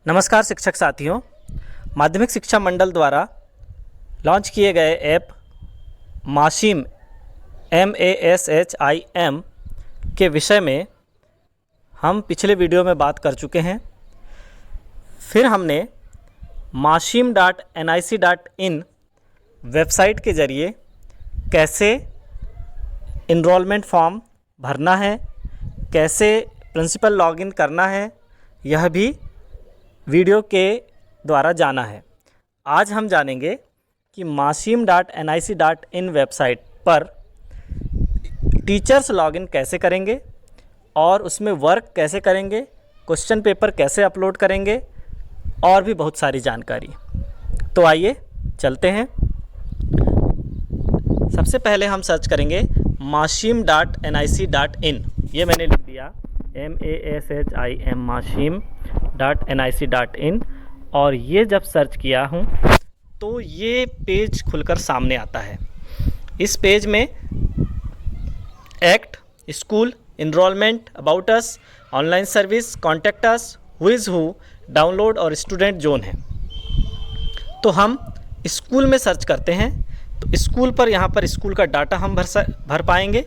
नमस्कार शिक्षक साथियों, माध्यमिक शिक्षा मंडल द्वारा लॉन्च किए गए ऐप माशिम MASHIM के विषय में हम पिछले वीडियो में बात कर चुके हैं। फिर हमने mashim.nic.in वेबसाइट के ज़रिए कैसे इनरोलमेंट फॉर्म भरना है, कैसे प्रिंसिपल लॉगिन करना है, यह भी वीडियो के द्वारा जाना है। आज हम जानेंगे कि mashim.nic.in वेबसाइट पर टीचर्स लॉगिन कैसे करेंगे और उसमें वर्क कैसे करेंगे, क्वेश्चन पेपर कैसे अपलोड करेंगे और भी बहुत सारी जानकारी। तो आइए चलते हैं। सबसे पहले हम सर्च करेंगे mashim.nic.in। ये मैंने लिख दिया MASHIM mashim.nic.in और ये जब सर्च किया हूँ तो ये पेज खुलकर सामने आता है। इस पेज में act, school, enrolment, about us, online service, contact us, who is who, download और स्टूडेंट जोन है। तो हम स्कूल में सर्च करते हैं तो स्कूल पर यहाँ पर स्कूल का डाटा हम भर पाएंगे।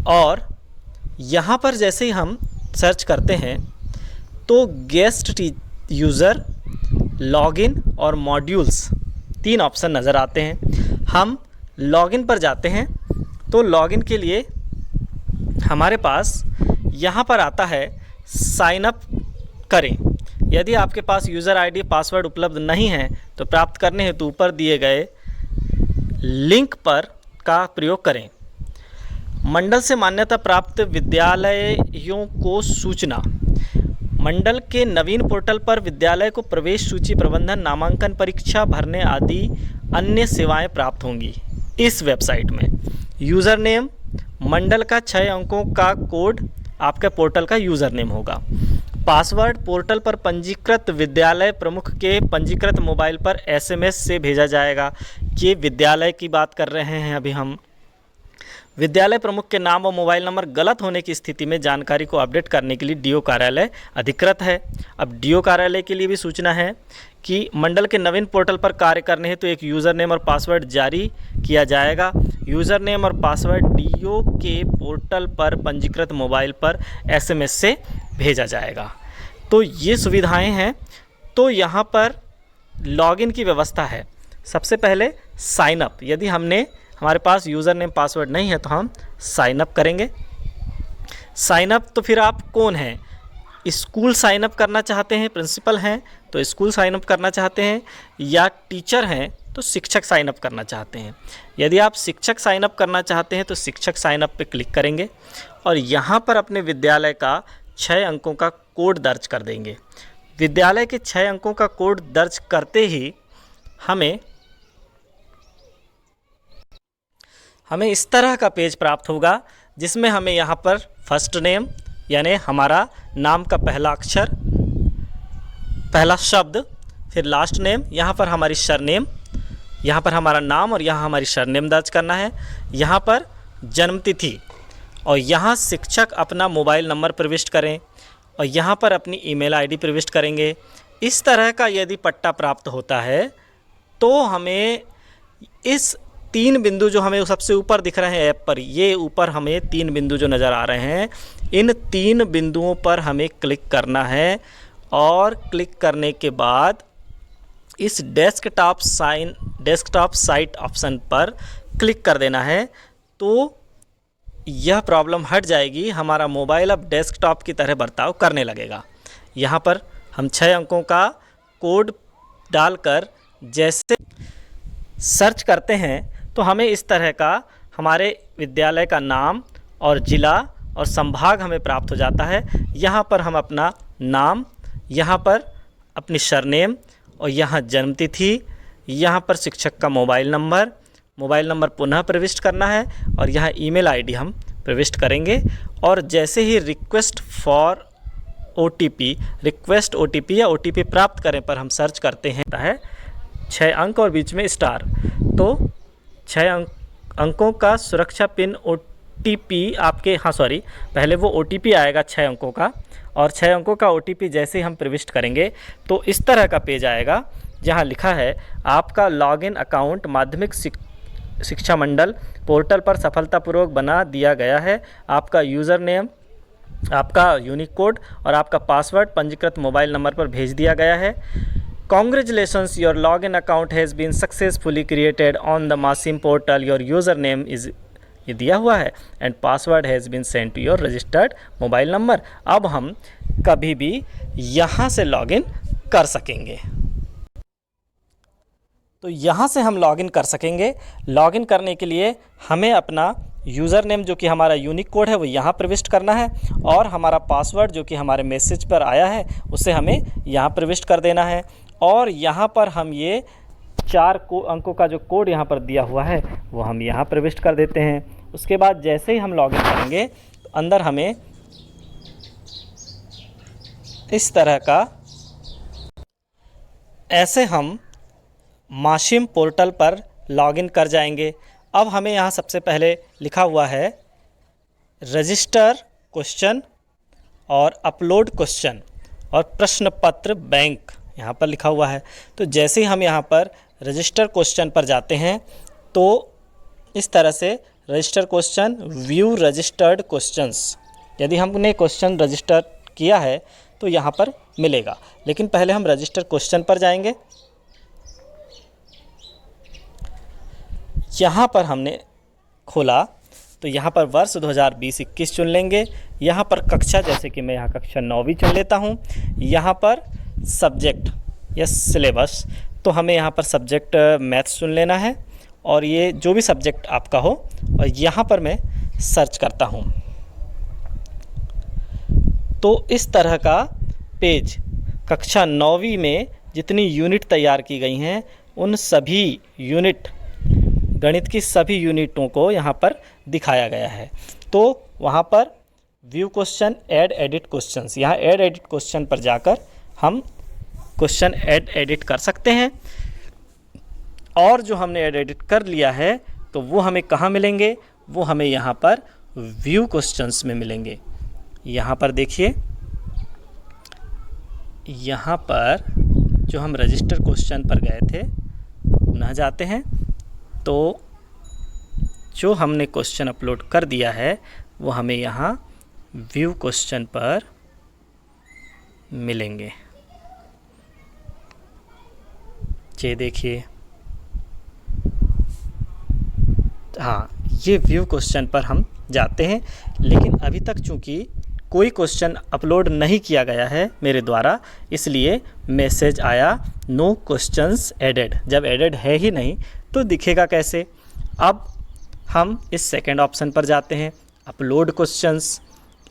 और यहाँ पर जैसे ही हम सर्च करते हैं तो गेस्ट यूज़र, लॉगिन और मॉड्यूल्स 3 ऑप्शन नज़र आते हैं। हम लॉगिन पर जाते हैं तो लॉगिन के लिए हमारे पास यहाँ पर आता है साइन अप करें। यदि आपके पास यूज़र आईडी पासवर्ड उपलब्ध नहीं है तो प्राप्त करने हेतु ऊपर दिए गए लिंक पर का प्रयोग करें। मंडल से मान्यता प्राप्त विद्यालयों को सूचना। मंडल के नवीन पोर्टल पर विद्यालय को प्रवेश सूची प्रबंधन, नामांकन, परीक्षा भरने आदि अन्य सेवाएं प्राप्त होंगी। इस वेबसाइट में यूज़र नेम, मंडल का 6 अंकों का कोड आपके पोर्टल का यूज़र नेम होगा। पासवर्ड पोर्टल पर पंजीकृत विद्यालय प्रमुख के पंजीकृत मोबाइल पर SMS से भेजा जाएगा। ये विद्यालय की बात कर रहे हैं अभी हम। विद्यालय प्रमुख के नाम और मोबाइल नंबर गलत होने की स्थिति में जानकारी को अपडेट करने के लिए DO कार्यालय अधिकृत है। अब DO कार्यालय के लिए भी सूचना है कि मंडल के नवीन पोर्टल पर कार्य करने हेतु एक यूज़र नेम और पासवर्ड जारी किया जाएगा। यूज़र नेम और पासवर्ड DO के पोर्टल पर पंजीकृत मोबाइल पर SMS से भेजा जाएगा। तो ये सुविधाएं हैं। तो यहाँ पर लॉगिन की व्यवस्था है। सबसे पहले साइन अप। यदि हमारे पास यूज़र नेम पासवर्ड नहीं है तो हम साइन अप करेंगे। साइन अप तो फिर आप कौन हैं? स्कूल साइन अप करना चाहते हैं, प्रिंसिपल हैं तो स्कूल साइन अप करना चाहते हैं, या टीचर हैं तो शिक्षक साइन अप करना चाहते हैं। यदि आप शिक्षक साइन अप करना चाहते हैं तो शिक्षक साइन अप पे क्लिक करेंगे और यहाँ पर अपने विद्यालय का 6 अंकों का कोड दर्ज कर देंगे। विद्यालय के 6 अंकों का कोड दर्ज करते ही हमें इस तरह का पेज प्राप्त होगा जिसमें हमें यहाँ पर फर्स्ट नेम यानी हमारा नाम का पहला अक्षर, पहला शब्द, फिर लास्ट नेम, यहाँ पर हमारी सरनेम, यहाँ पर हमारा नाम और यहाँ हमारी सरनेम दर्ज करना है। यहाँ पर जन्मतिथि और यहाँ शिक्षक अपना मोबाइल नंबर प्रविष्ट करें और यहाँ पर अपनी ईमेल आईडी प्रविष्ट करेंगे। इस तरह का यदि पट्टा प्राप्त होता है तो हमें इस 3 बिंदु जो हमें सबसे ऊपर दिख रहे हैं ऐप पर, ये ऊपर हमें 3 बिंदु जो नज़र आ रहे हैं, इन 3 बिंदुओं पर हमें क्लिक करना है और क्लिक करने के बाद इस डेस्कटॉप साइट ऑप्शन पर क्लिक कर देना है। तो यह प्रॉब्लम हट जाएगी। हमारा मोबाइल अब डेस्कटॉप की तरह बर्ताव करने लगेगा। यहाँ पर हम 6 अंकों का कोड डालकर जैसे सर्च करते हैं तो हमें इस तरह का हमारे विद्यालय का नाम और ज़िला और संभाग हमें प्राप्त हो जाता है। यहाँ पर हम अपना नाम, यहाँ पर अपनी सरनेम और यहाँ जन्मतिथि, यहाँ पर शिक्षक का मोबाइल नंबर पुनः प्रविष्ट करना है और यहाँ ईमेल आईडी हम प्रविष्ट करेंगे। और जैसे ही रिक्वेस्ट OTP या OTP प्राप्त करें पर हम सर्च करते हैं 6 अंक और बीच में स्टार, तो 6 अंकों का सुरक्षा पिन आपके पहले वो OTP आएगा 6 अंकों का, और 6 अंकों का OTP जैसे ही हम प्रविष्ट करेंगे तो इस तरह का पेज आएगा जहां लिखा है आपका लॉगिन अकाउंट माध्यमिक शिक्षा मंडल पोर्टल पर सफलतापूर्वक बना दिया गया है। आपका यूज़र नेम, आपका यूनिक कोड और आपका पासवर्ड पंजीकृत मोबाइल नंबर पर भेज दिया गया है। Congratulations, your login account has been successfully created on the मासिम portal, your user name is, ये दिया हुआ है, and password has been send to your registered mobile number. अब हम कभी भी यहाँ से लॉगिन कर सकेंगे। तो यहाँ से हम लॉगिन कर सकेंगे। लॉगिन करने के लिए हमें अपना यूज़र नेम जो कि हमारा यूनिक कोड है वो यहाँ प्रविष्ट करना है, और हमारा पासवर्ड जो कि हमारे मैसेज पर आया है उसे हमें यहाँ प्रविष्ट कर देना है। और यहाँ पर हम ये 4 अंकों का जो कोड यहाँ पर दिया हुआ है वो हम यहाँ प्रविष्ट कर देते हैं। उसके बाद जैसे ही हम लॉगिन करेंगे तो अंदर हमें इस तरह का, ऐसे हम माशिम पोर्टल पर लॉगिन कर जाएंगे। अब हमें यहाँ सबसे पहले लिखा हुआ है रजिस्टर क्वेश्चन और अपलोड क्वेश्चन और प्रश्न पत्र बैंक, यहाँ पर लिखा हुआ है। तो जैसे ही हम यहाँ पर रजिस्टर क्वेश्चन पर जाते हैं तो इस तरह से register question, view registered questions, यदि हमने क्वेश्चन रजिस्टर किया है तो यहाँ पर मिलेगा। लेकिन पहले हम रजिस्टर क्वेश्चन पर जाएंगे। यहाँ पर हमने खोला तो यहाँ पर वर्ष 2020-21 चुन लेंगे। यहाँ पर कक्षा, जैसे कि मैं यहाँ कक्षा 9वीं चुन लेता हूँ। यहाँ पर सब्जेक्ट या सिलेबस, तो हमें यहाँ पर सब्जेक्ट मैथ्स चुन लेना है, और ये जो भी सब्जेक्ट आपका हो, और यहाँ पर मैं सर्च करता हूँ। तो इस तरह का पेज कक्षा 9वीं में जितनी यूनिट तैयार की गई हैं उन सभी यूनिट, गणित की सभी यूनिटों को यहाँ पर दिखाया गया है। तो वहाँ पर view question, add edit questions, यहाँ ऐड एडिट क्वेश्चन पर जाकर हम क्वेश्चन ऐड एडिट कर सकते हैं। और जो हमने ऐड एडिट कर लिया है तो वो हमें कहाँ मिलेंगे, वो हमें यहाँ पर व्यू क्वेश्चंस में मिलेंगे। यहाँ पर देखिए, यहाँ पर जो हम रजिस्टर क्वेश्चन पर गए थे पुनः जाते हैं, तो जो हमने क्वेश्चन अपलोड कर दिया है वो हमें यहाँ व्यू क्वेश्चन पर मिलेंगे। ये देखिए, हाँ, ये व्यू क्वेश्चन पर हम जाते हैं। लेकिन अभी तक चूँकि कोई क्वेश्चन अपलोड नहीं किया गया है मेरे द्वारा, इसलिए मैसेज आया नो क्वेश्चंस एडेड। जब एडेड है ही नहीं तो दिखेगा कैसे। अब हम इस सेकंड ऑप्शन पर जाते हैं, upload questions.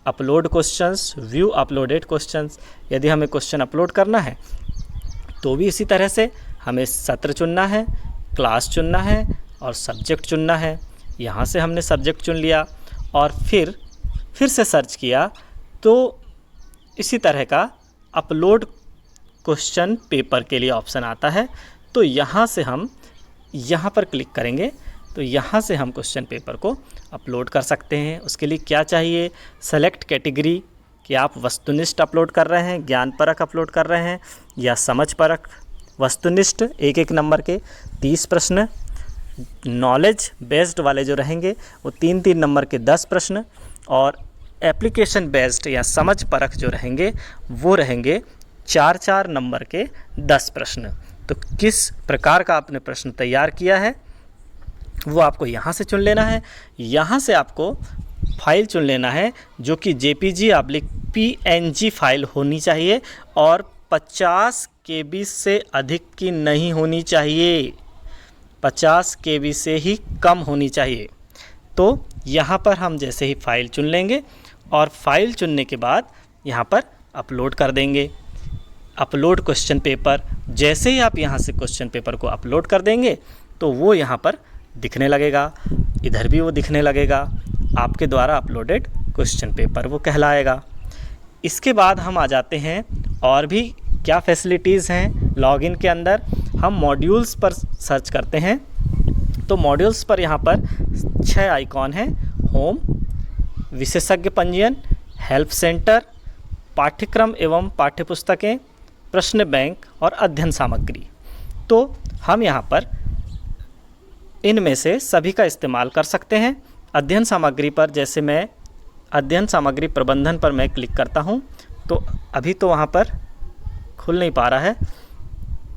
Upload questions, view uploaded questions. यदि हमें क्वेश्चन अपलोड करना है तो भी इसी तरह से हमें सत्र चुनना है, क्लास चुनना है और सब्जेक्ट चुनना है। यहाँ से हमने सब्जेक्ट चुन लिया और फिर से सर्च किया तो इसी तरह का अपलोड क्वेश्चन पेपर के लिए ऑप्शन आता है। तो यहाँ से हम यहाँ पर क्लिक करेंगे तो यहाँ से हम क्वेश्चन पेपर को अपलोड कर सकते हैं। उसके लिए क्या चाहिए, सेलेक्ट कैटेगरी, कि आप वस्तुनिष्ठ अपलोड कर रहे हैं, ज्ञान परक अपलोड कर रहे हैं या समझ परक। वस्तुनिष्ठ 1-1 नंबर के 30 प्रश्न, नॉलेज बेस्ड वाले जो रहेंगे वो 3-3 नंबर के 10 प्रश्न, और एप्लीकेशन बेस्ड या समझ परक जो रहेंगे वो रहेंगे 4-4 नंबर के 10 प्रश्न। तो किस प्रकार का आपने प्रश्न तैयार किया है वो आपको यहाँ से चुन लेना है। यहाँ से आपको फाइल चुन लेना है जो कि JPG/PNG फाइल होनी चाहिए और 50 KB से अधिक की नहीं होनी चाहिए, 50 KB से ही कम होनी चाहिए। तो यहाँ पर हम जैसे ही फ़ाइल चुन लेंगे और फाइल चुनने के बाद यहाँ पर अपलोड कर देंगे, अपलोड क्वेश्चन पेपर। जैसे ही आप यहाँ से क्वेश्चन पेपर को अपलोड कर देंगे तो वो यहाँ पर दिखने लगेगा, इधर भी वो दिखने लगेगा, आपके द्वारा अपलोडेड क्वेश्चन पेपर वो कहलाएगा। इसके बाद हम आ जाते हैं और भी क्या फैसिलिटीज़ हैं लॉगिन के अंदर। हम मॉड्यूल्स पर सर्च करते हैं तो मॉड्यूल्स पर यहाँ पर 6 आइकॉन हैं, होम, विशेषज्ञ पंजीयन, हेल्प सेंटर, पाठ्यक्रम एवं पाठ्यपुस्तकें, प्रश्न बैंक और अध्ययन सामग्री। तो हम यहाँ पर इनमें से सभी का इस्तेमाल कर सकते हैं। अध्ययन सामग्री पर जैसे मैं अध्ययन सामग्री प्रबंधन पर मैं क्लिक करता हूँ तो अभी तो वहाँ पर खुल नहीं पा रहा है।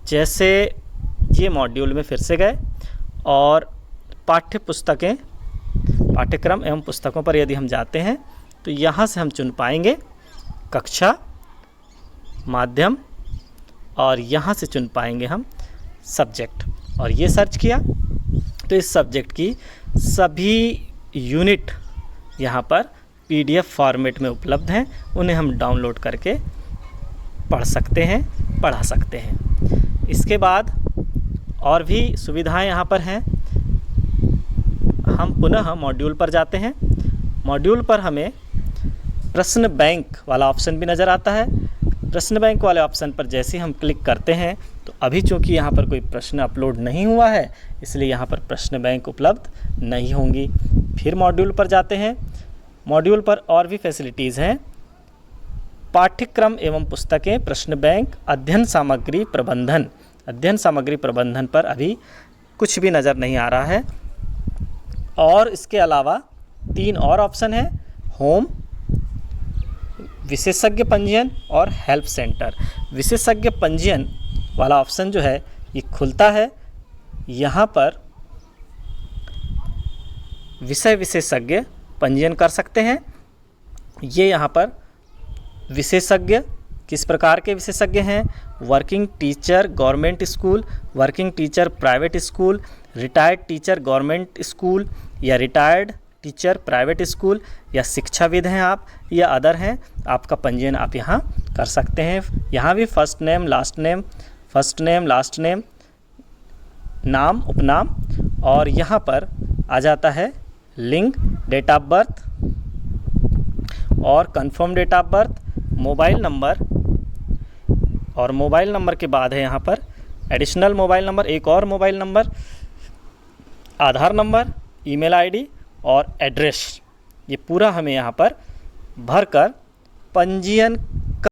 जैसे ये मॉड्यूल में फिर से गए और पाठ्यपुस्तकें, पाठ्यक्रम एवं पुस्तकों पर यदि हम जाते हैं तो यहाँ से हम चुन पाएंगे कक्षा, माध्यम और यहाँ से चुन पाएंगे हम सब्जेक्ट। और ये सर्च किया तो इस सब्जेक्ट की सभी यूनिट यहाँ पर PDF फॉर्मेट में उपलब्ध हैं। उन्हें हम डाउनलोड करके पढ़ सकते हैं, पढ़ा सकते हैं। इसके बाद और भी सुविधाएं यहाँ पर हैं। हम पुनः मॉड्यूल पर जाते हैं। मॉड्यूल पर हमें प्रश्न बैंक वाला ऑप्शन भी नज़र आता है। प्रश्न बैंक वाले ऑप्शन पर जैसे हम क्लिक करते हैं तो अभी चूँकि यहाँ पर कोई प्रश्न अपलोड नहीं हुआ है इसलिए यहाँ पर प्रश्न बैंक उपलब्ध नहीं होंगी। फिर मॉड्यूल पर जाते हैं। मॉड्यूल पर और भी फैसिलिटीज़ हैं। पाठ्यक्रम एवं पुस्तकें, प्रश्न बैंक, अध्ययन सामग्री प्रबंधन। अध्ययन सामग्री प्रबंधन पर अभी कुछ भी नज़र नहीं आ रहा है। और इसके अलावा 3 और ऑप्शन हैं, होम, विशेषज्ञ पंजीयन और हेल्प सेंटर। विशेषज्ञ पंजीयन वाला ऑप्शन जो है ये खुलता है। यहाँ पर विषय विशेषज्ञ पंजीयन कर सकते हैं। ये यहाँ पर विशेषज्ञ किस प्रकार के विशेषज्ञ हैं? Working teacher government school, working teacher private school, retired teacher government school या रिटायर्ड टीचर प्राइवेट स्कूल, या शिक्षाविद हैं आप या अदर हैं, आपका पंजीयन आप यहाँ कर सकते हैं। यहाँ भी first name last name, first name last name, नाम उपनाम, और यहाँ पर आ जाता है लिंग, डेट ऑफ बर्थ और confirm date of birth, mobile number, और मोबाइल नंबर के बाद है यहाँ पर एडिशनल मोबाइल नंबर, एक और मोबाइल नंबर, आधार नंबर, ईमेल आईडी और एड्रेस। ये पूरा हमें यहाँ पर भरकर पंजीयन